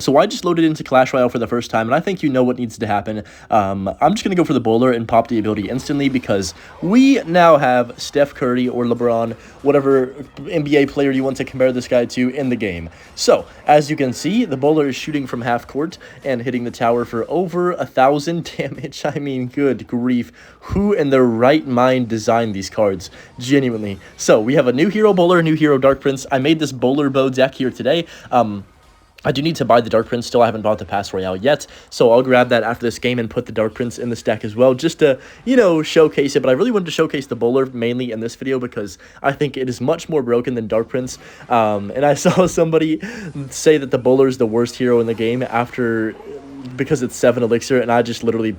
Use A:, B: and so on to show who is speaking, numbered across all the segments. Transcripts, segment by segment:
A: So I just loaded into Clash Royale for the first time, and I think you know what needs to happen. I'm just going to go for the bowler and pop the ability instantly because we now have Steph Curry or LeBron, whatever NBA player you want to compare this guy to, in the game. So, as you can see, the bowler is shooting from half court and hitting the tower for over 1,000 damage. I mean, good grief. Who in their right mind designed these cards? Genuinely. So, we have a new hero bowler, a new hero Dark Prince. I made this bowler bow deck here today. I do need to buy the Dark Prince still. I haven't bought the Pass Royale yet, so I'll grab that after this game and put the Dark Prince in this deck as well, just to, you know, showcase it. But I really wanted to showcase the bowler mainly in this video because I think it is much more broken than Dark Prince. And I saw somebody say that the bowler is the worst hero in the game because it's 7 elixir, and I just literally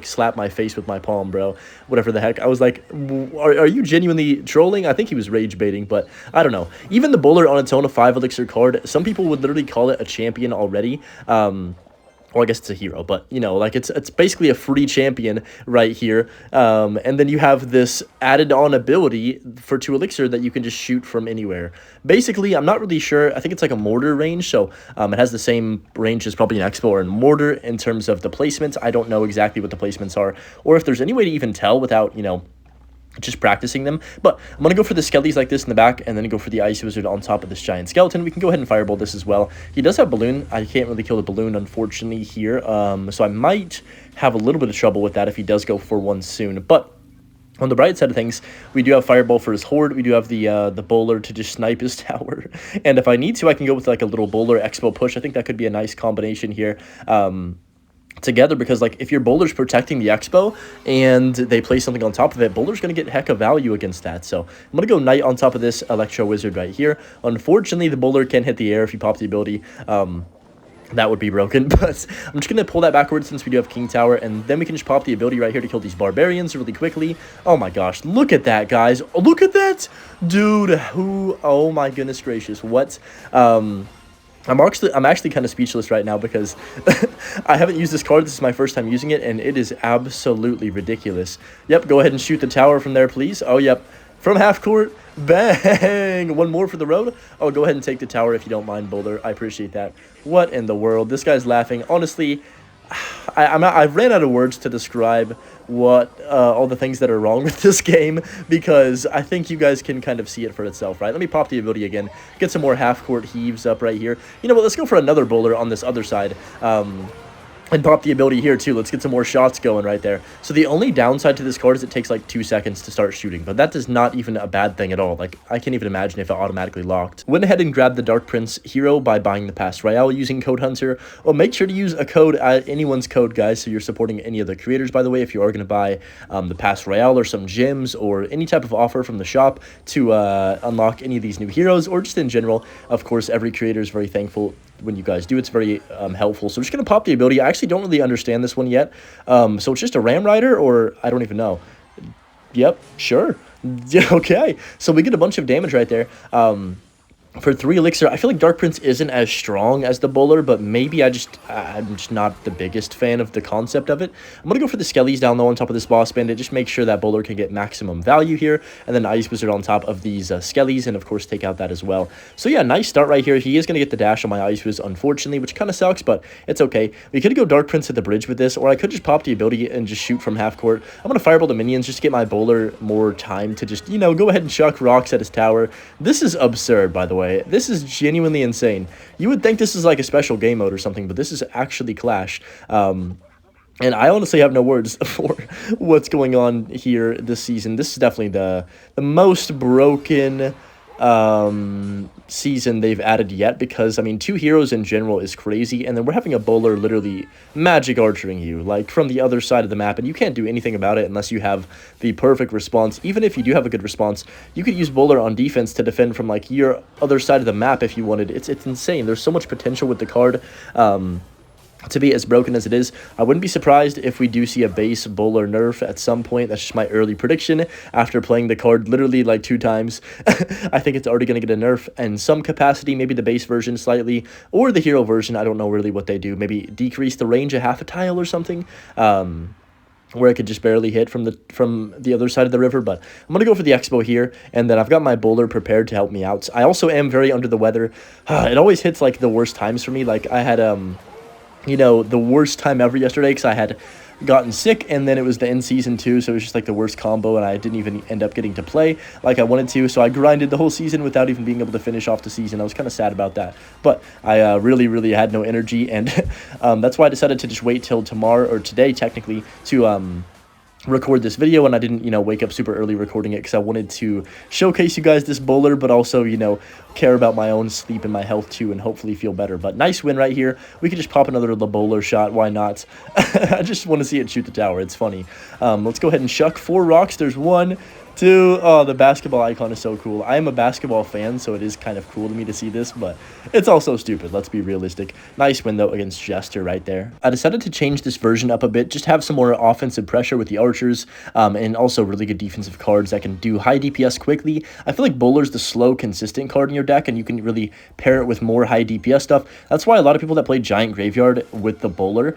A: slapped my face with my palm, bro. Whatever the heck. I was like, are you genuinely trolling? I think he was rage baiting, but I don't know. Even the bowler on its own, a 5 elixir card, some people would literally call it a champion already. Well, I guess it's a hero, but, you know, like, it's basically a free champion right here. And then you have this added-on ability for 2 elixir that you can just shoot from anywhere. Basically, I'm not really sure. I think it's like a mortar range, so it has the same range as probably an Expo or a mortar in terms of the placements. I don't know exactly what the placements are, or if there's any way to even tell without, you know, just practicing them. But I'm going to go for the skellies like this in the back, and then go for the Ice Wizard on top of this giant skeleton. We can go ahead and Firebolt this as well. He does have Balloon. I can't really kill the Balloon, unfortunately, here. So I might have a little bit of trouble with that if he does go for one soon. But on the bright side of things, we do have Fireball for his Horde. We do have the bowler to just snipe his tower. And if I need to, I can go with like a little bowler Expo push. I think that could be a nice combination here. Together, because like if your bowler's protecting the Expo and they play something on top of it, bowler's going to get heck of value against that. So I'm going to go Knight on top of this Electro Wizard right here. Unfortunately, the bowler can hit the air if you pop the ability. That would be broken, but I'm just going to pull that backwards since we do have King Tower, and then we can just pop the ability right here to kill these Barbarians really quickly. Oh my gosh, look at that, guys. Look at that! Dude, oh my goodness gracious, what? I'm actually kind of speechless right now because I haven't used this card. This is my first time using it, and it is absolutely ridiculous. Yep, go ahead and shoot the tower from there, please. Oh, yep. From half court. Bang! One more for the road. Oh, go ahead and take the tower if you don't mind, bowler. I appreciate that. What in the world? This guy's laughing. Honestly, I've ran out of words to describe what all the things that are wrong with this game, because I think you guys can kind of see it for itself, right? Let me pop the ability again, get some more half-court heaves up right here. You know what, let's go for another bowler on this other side. And pop the ability here, too. Let's get some more shots going right there. So the only downside to this card is it takes, like, 2 seconds to start shooting. But that is not even a bad thing at all. Like, I can't even imagine if it automatically locked. Went ahead and grabbed the Dark Prince hero by buying the Pass Royale using Code Hunter. Well, make sure to use a code, anyone's code, guys, so you're supporting any of the creators, by the way, if you are going to buy the Pass Royale or some gems or any type of offer from the shop to unlock any of these new heroes, or just in general. Of course, every creator is very thankful when you guys do. It's very helpful. So I'm just going to pop the ability. I actually don't really understand this one yet. So it's just a Ram Rider, or I don't even know. Yep, sure. Okay. So we get a bunch of damage right there. For 3 elixir, I feel like Dark Prince isn't as strong as the bowler, but maybe I'm just not the biggest fan of the concept of it. I'm going to go for the skellies down low on top of this boss bandit, just make sure that bowler can get maximum value here, and then Ice Wizard on top of these skellies, and of course take out that as well. So yeah, nice start right here. He is going to get the dash on my Ice Wizard, unfortunately, which kind of sucks, but it's okay. We could go Dark Prince at the bridge with this, or I could just pop the ability and just shoot from half court. I'm going to fireball the minions just to get my bowler more time to just, you know, go ahead and chuck rocks at his tower. This is absurd, by the way. This is genuinely insane. You would think this is like a special game mode or something, but this is actually Clash. And I honestly have no words for what's going on here this season. This is definitely the most broken season they've added yet, because I mean 2 heroes in general is crazy, and then we're having a bowler literally magic archering you like from the other side of the map, and you can't do anything about it unless you have the perfect response. Even if you do have a good response, you could use bowler on defense to defend from like your other side of the map if you wanted. It's insane. There's so much potential with the card. To be as broken as it is, I wouldn't be surprised if we do see a base bowler nerf at some point. That's just my early prediction after playing the card literally like 2 times. I think it's already going to get a nerf in some capacity, maybe the base version slightly, or the hero version. I don't know really what they do. Maybe decrease the range of half a tile or something. where I could just barely hit from the other side of the river. But I'm going to go for the Expo here, and then I've got my bowler prepared to help me out. I also am very under the weather. It always hits, like, the worst times for me. Like, I had, you know, the worst time ever yesterday because I had gotten sick, and then it was the end season too, so it was just like the worst combo, and I didn't even end up getting to play like I wanted to. So I grinded the whole season without even being able to finish off the season. I was kind of sad about that, but I really had no energy, and that's why I decided to just wait till tomorrow, or today technically, to record this video. And I didn't, you know, wake up super early recording it because I wanted to showcase you guys this bowler, but also, you know, care about my own sleep and my health too, and hopefully feel better. But nice win right here. We could just pop another bowler shot. Why not? I just want to see it shoot the tower. It's funny. Let's go ahead and chuck 4 rocks. There's 1, 2. Oh, the basketball icon is so cool. I am a basketball fan, so it is kind of cool to me to see this, but it's also stupid. Let's be realistic. Nice win, though, against Jester right there. I decided to change this version up a bit, just have some more offensive pressure with the archers, and also really good defensive cards that can do high DPS quickly. I feel like Bowler's the slow, consistent card in your deck, and you can really pair it with more high DPS stuff. That's why a lot of people that play Giant Graveyard with the Bowler,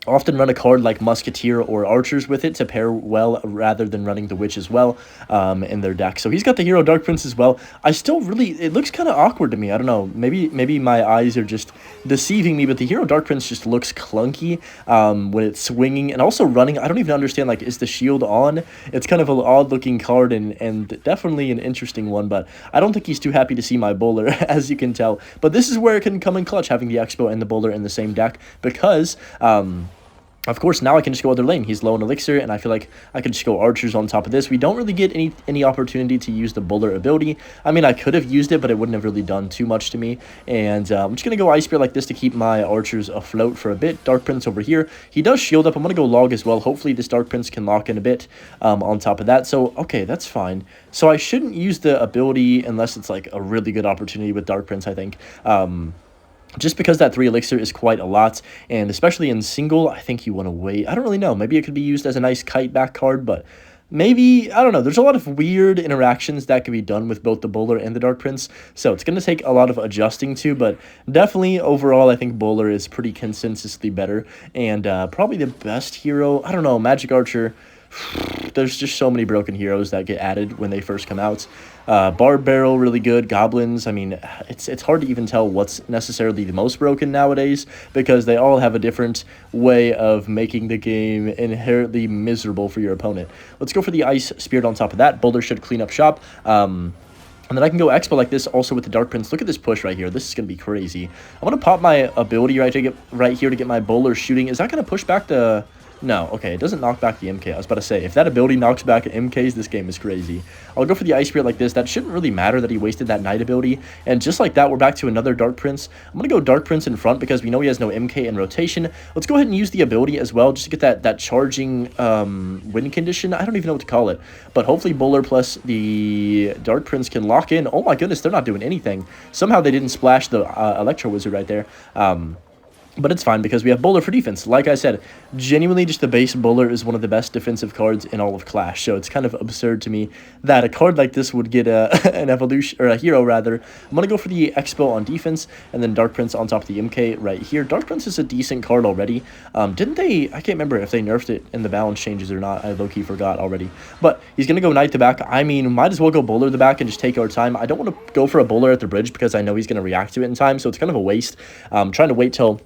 A: often run a card like Musketeer or Archers with it to pair well, rather than running the Witch as well in their deck. So he's got the hero Dark Prince as well. I still really, it looks kind of awkward to me. I don't know, maybe my eyes are just deceiving me, but the hero Dark Prince just looks clunky when it's swinging and also running. I don't even understand, like, is the shield on? It's kind of an odd looking card, and definitely an interesting one, but I don't think he's too happy to see my bowler, as you can tell. But this is where it can come in clutch, having the Expo and the bowler in the same deck, because of course, now I can just go other lane. He's low in elixir, and I feel like I could just go archers on top of this. We don't really get any opportunity to use the bowler ability. I mean, I could have used it, but it wouldn't have really done too much to me. And I'm just going to go Ice Spear like this to keep my archers afloat for a bit. Dark Prince over here. He does shield up. I'm going to go log as well. Hopefully, this Dark Prince can lock in a bit on top of that. So, okay, that's fine. So, I shouldn't use the ability unless it's like a really good opportunity with Dark Prince, I think. Just because that 3 elixir is quite a lot, and especially in single, I think you want to wait. I don't really know. Maybe it could be used as a nice kite back card, but maybe, I don't know. There's a lot of weird interactions that can be done with both the bowler and the Dark Prince, so it's going to take a lot of adjusting to, but definitely overall, I think bowler is pretty consistently better, and probably the best hero. I don't know, Magic Archer. There's just so many broken heroes that get added when they first come out. Barb Barrel, really good. Goblins, I mean, it's hard to even tell what's necessarily the most broken nowadays, because they all have a different way of making the game inherently miserable for your opponent. Let's go for the Ice Spirit on top of that. Boulder should clean up shop. And then I can go Expo like this also with the Dark Prince. Look at this push right here. This is going to be crazy. I'm going to pop my ability right here to get my bowler shooting. Is that going to push back the... No, okay, it doesn't knock back the MK. I was about to say, if that ability knocks back MKs, this game is crazy. I'll go for the Ice Spirit like this. That shouldn't really matter that he wasted that Knight ability. And just like that, we're back to another Dark Prince. I'm going to go Dark Prince in front because we know he has no MK in rotation. Let's go ahead and use the ability as well just to get that charging win condition. I don't even know what to call it. But hopefully Bowler plus the Dark Prince can lock in. Oh my goodness, they're not doing anything. Somehow they didn't splash the Electro Wizard right there. But it's fine because we have Bowler for defense. Like I said, genuinely just the base Bowler is one of the best defensive cards in all of Clash. So it's kind of absurd to me that a card like this would get an evolution, or a hero rather. I'm going to go for the Expo on defense and then Dark Prince on top of the MK right here. Dark Prince is a decent card already. Didn't they, I can't remember if they nerfed it in the balance changes or not. I low-key forgot already. But he's going to go Knight to back. I mean, might as well go Bowler the back and just take our time. I don't want to go for a Bowler at the bridge because I know he's going to react to it in time. So it's kind of a waste. I'm trying to wait till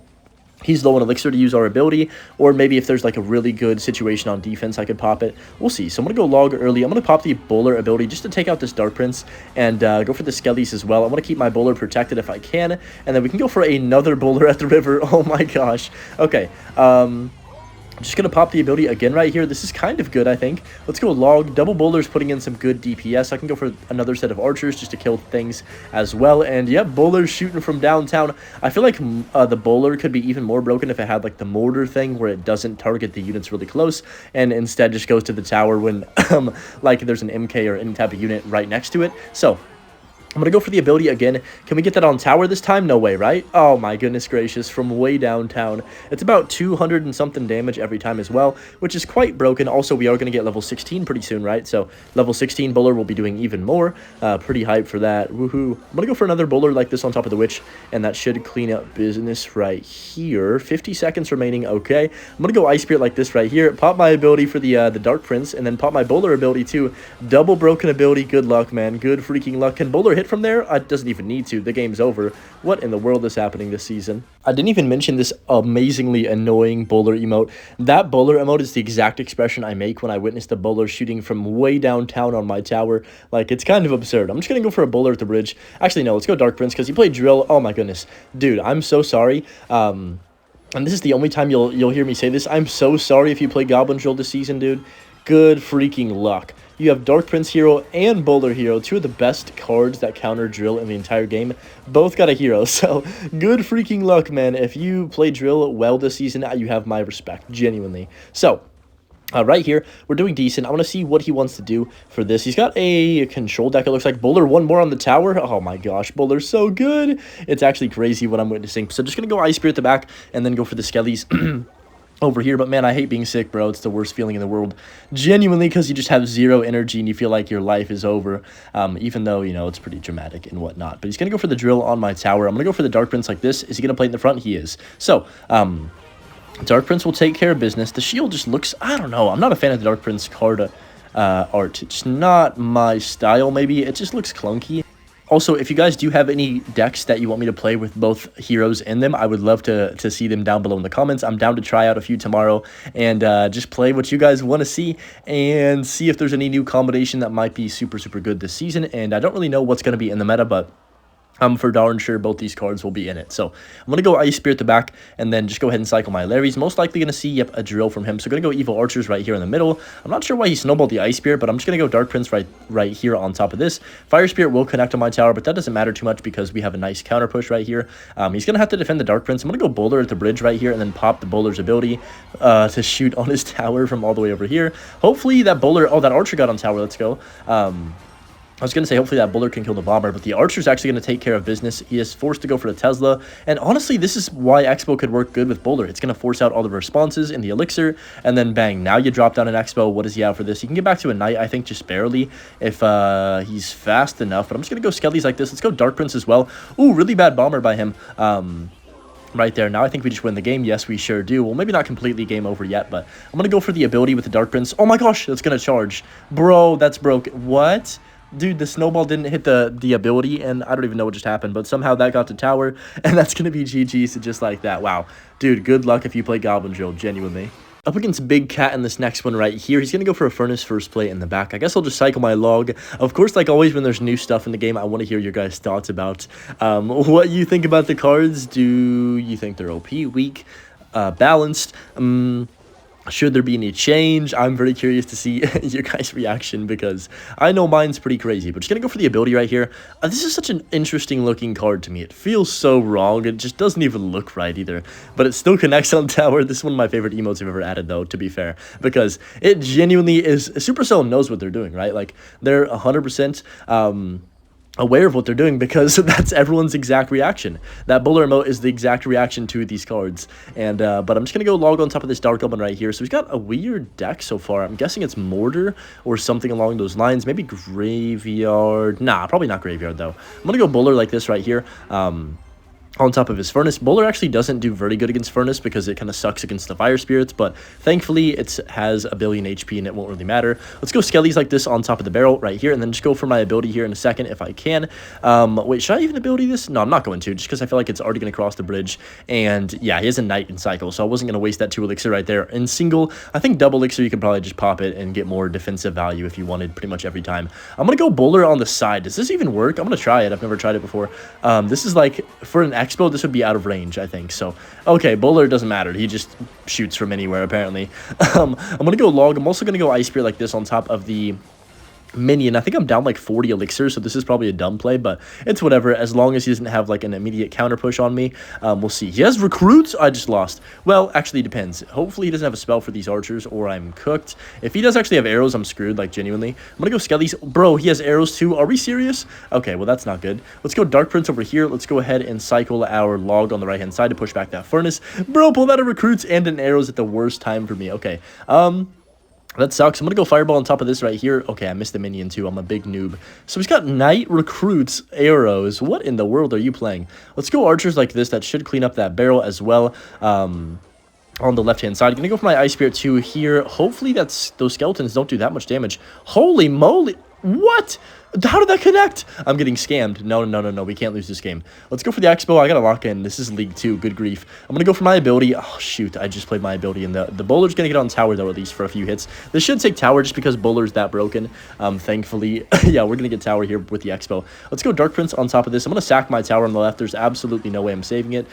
A: he's low on elixir to use our ability, or maybe if there's like a really good situation on defense, I could pop it. We'll see. So I'm going to go log early. I'm going to pop the Bowler ability just to take out this Dark Prince and go for the Skellies as well. I want to keep my Bowler protected if I can, and then we can go for another Bowler at the river. Oh my gosh. Okay. I'm just going to pop the ability again right here. This is kind of good, I think. Let's go log. Double Bowler's putting in some good DPS. I can go for another set of archers just to kill things as well. And, yep, Bowler's shooting from downtown. I feel like the Bowler could be even more broken if it had, like, the mortar thing where it doesn't target the units really close and instead just goes to the tower when, like, there's an MK or any type of unit right next to it. So I'm going to go for the ability again. Can we get that on tower this time? No way, right? Oh my goodness gracious, from way downtown. It's about 200 and something damage every time as well, which is quite broken. Also, we are going to get level 16 pretty soon, right? So level 16 bowler will be doing even more. Pretty hyped for that. Woohoo. I'm going to go for another bowler like this on top of the witch, and that should clean up business right here. 50 seconds remaining. Okay. I'm going to go Ice Spirit like this right here. Pop my ability for the Dark Prince, and then pop my bowler ability too. Double broken ability. Good luck, man. Good freaking luck. Can bowler hit from there? It doesn't even need to. The game's over. What in the world is happening this season? I didn't even mention this amazingly annoying bowler emote. That bowler emote is the exact expression I make when I witness the bowler shooting from way downtown on my tower. Like, it's kind of absurd. I'm just gonna go for a bowler at the bridge. Actually, no, let's go Dark Prince because he played drill. Oh my goodness. Dude, I'm so sorry. And this is the only time you'll hear me say this. I'm so sorry if you play Goblin Drill this season, dude. Good freaking luck. You have Dark Prince Hero and Bowler Hero, two of the best cards that counter Drill in the entire game. Both got a hero, so good freaking luck, man. If you play Drill well this season, you have my respect, genuinely. So, right here, we're doing decent. I want to see what he wants to do for this. He's got a control deck, it looks like. Bowler, one more on the tower. Oh my gosh, Bowler's so good. It's actually crazy what I'm witnessing. So just going to go Ice Spirit at the back and then go for the Skellies over here. But man, I hate being sick, bro. It's the worst feeling in the world, genuinely, because you just have zero energy and you feel like your life is over, even though, you know, it's pretty dramatic and whatnot. But he's gonna go for the drill on my tower. I'm gonna go for the Dark Prince like this. Is he gonna play in the front? He is. So Dark Prince will take care of business. The shield just looks, I don't know, I'm not a fan of the Dark Prince card art. It's not my style. Maybe it just looks clunky. Also, if you guys do have any decks that you want me to play with both heroes in them, I would love to see them down below in the comments. I'm down to try out a few tomorrow and just play what you guys want to see and see if there's any new combination that might be super, super good this season. And I don't really know what's going to be in the meta, but I'm for darn sure both these cards will be in it. So I'm going to go Ice Spirit at the back and then just go ahead and cycle my Larry's. Most likely going to see, yep, a drill from him. So going to go Evil Archers right here in the middle. I'm not sure why he snowballed the Ice Spirit, but I'm just going to go Dark Prince right here on top of this. Fire Spirit will connect on my tower, but that doesn't matter too much because we have a nice counter push right here. He's going to have to defend the Dark Prince. I'm going to go Bowler at the bridge right here and then pop the Bowler's ability to shoot on his tower from all the way over here. Hopefully that Bowler, oh, that Archer got on tower. Let's go. I was going to say hopefully that Bowler can kill the Bomber, but the Archer's actually going to take care of business. He is forced to go for the Tesla, and honestly, this is why Expo could work good with Bowler. It's going to force out all the responses in the Elixir, and then bang, now you drop down an Expo. What does he have for this? He can get back to a Knight, I think, just barely, if he's fast enough, but I'm just going to go Skellies like this. Let's go Dark Prince as well. Ooh, really bad Bomber by him. Right there. Now I think we just win the game. Yes, we sure do. Well, maybe not completely game over yet, but I'm going to go for the ability with the Dark Prince. Oh my gosh, that's going to charge. Bro, that's broken. What? Dude, the snowball didn't hit the ability, and I don't even know what just happened, but somehow that got to tower, and that's going to be GG's just like that. Wow. Dude, good luck if you play Goblin Drill, genuinely. Up against Big Cat in this next one right here. He's going to go for a Furnace first play in the back. I guess I'll just cycle my log. Of course, like always, when there's new stuff in the game, I want to hear your guys' thoughts about what you think about the cards. Do you think they're OP, weak, balanced? Should there be any change? I'm very curious to see your guys' reaction because I know mine's pretty crazy. But just going to go for the ability right here. This is such an interesting looking card to me. It feels so wrong. It just doesn't even look right either. But it still connects on tower. This is one of my favorite emotes I've ever added though, to be fair. Because it genuinely is... Supercell knows what they're doing, right? Like, they're 100%... aware of what they're doing because that's everyone's exact reaction. That Bowler emote is the exact reaction to these cards. And but I'm just gonna go log on top of this Dark Goblin right here. So he's got a weird deck so far. I'm guessing it's Mortar or something along those lines. Maybe Graveyard. Nah, probably not Graveyard though. I'm gonna go Bowler like this right here. On top of his Furnace. Bowler actually doesn't do very good against Furnace because it kind of sucks against the Fire Spirits, but thankfully it has a billion HP and it won't really matter. Let's go Skellies like this on top of the barrel right here, and then just go for my ability here in a second if I can. Wait, should I even ability this? No, I'm not going to, just because I feel like it's already going to cross the bridge, and yeah, he has a Knight in cycle, so I wasn't going to waste that 2 elixir right there. In single, I think double elixir, you could probably just pop it and get more defensive value if you wanted pretty much every time. I'm going to go Bowler on the side. Does this even work? I'm going to try it. I've never tried it before. This is like, for an Expo, this would be out of range, I think. So, okay, Bowler doesn't matter. He just shoots from anywhere, apparently. I'm going to go log. I'm also going to go Ice Spirit like this on top of the minion. I think I'm down like 40 elixir, so this is probably a dumb play, but it's whatever. As long as he doesn't have like an immediate counter push on me, we'll see. He has recruits. I just lost. Well, actually, it depends. Hopefully, he doesn't have a spell for these archers, or I'm cooked. If he does actually have arrows, I'm screwed. Like genuinely, I'm gonna go Skellies. Bro, he has arrows too. Are we serious? Okay, well that's not good. Let's go Dark Prince over here. Let's go ahead and cycle our log on the right hand side to push back that furnace. Bro, pulled out a recruits and an arrows at the worst time for me. Okay, that sucks. I'm going to go Fireball on top of this right here. Okay, I missed the minion too. I'm a big noob. So he's got Knight, Recruits, Arrows. What in the world are you playing? Let's go Archers like this. That should clean up that barrel as well. On the left-hand side. I'm going to go for my Ice Spirit 2 here. Hopefully those skeletons don't do that much damage. Holy moly. What? How did that connect? I'm getting scammed. No. We can't lose this game. Let's go for the Expo. I got to lock in. This is League 2. Good grief. I'm going to go for my ability. Oh, shoot. I just played my ability. And the Bowler's going to get on tower, though, at least for a few hits. This should take tower just because Bowler's that broken. Thankfully. Yeah, we're going to get tower here with the Expo. Let's go Dark Prince on top of this. I'm going to sack my tower on the left. There's absolutely no way I'm saving it.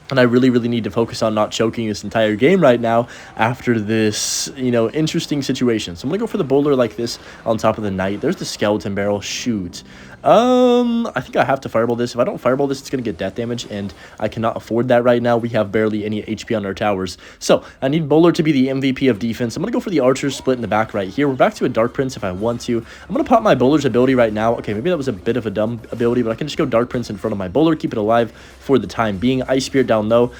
A: And I really need to focus on not choking this entire game right now after this, interesting situation. So I'm going to go for the Bowler like this on top of the Knight. There's the Skeleton Barrel. Shoot. I think I have to Fireball this. If I don't Fireball this, it's going to get death damage, and I cannot afford that right now. We have barely any HP on our towers. So I need Bowler to be the MVP of defense. I'm going to go for the Archers split in the back right here. We're back to a Dark Prince if I want to. I'm going to pop my Bowler's ability right now. Okay, maybe that was a bit of a dumb ability, but I can just go Dark Prince in front of my Bowler, keep it alive for the time being. Ice Spirit down low.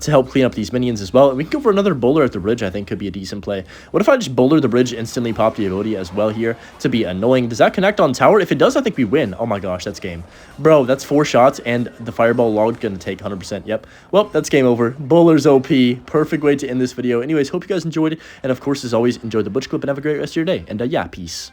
A: To help clean up these minions as well. And we can go for another Bowler at the bridge. I think could be a decent play. What if I just Bowler the bridge, instantly pop the ability as well here to be annoying? Does that connect on tower? If it does, I think we win. Oh my gosh, that's game. Bro, that's 4 shots, and the Fireball log going to take 100%. Yep. Well, that's game over. Bowler's OP. Perfect way to end this video. Anyways, hope you guys enjoyed it. And of course, as always, enjoy the Butch Clip and have a great rest of your day. And yeah, peace.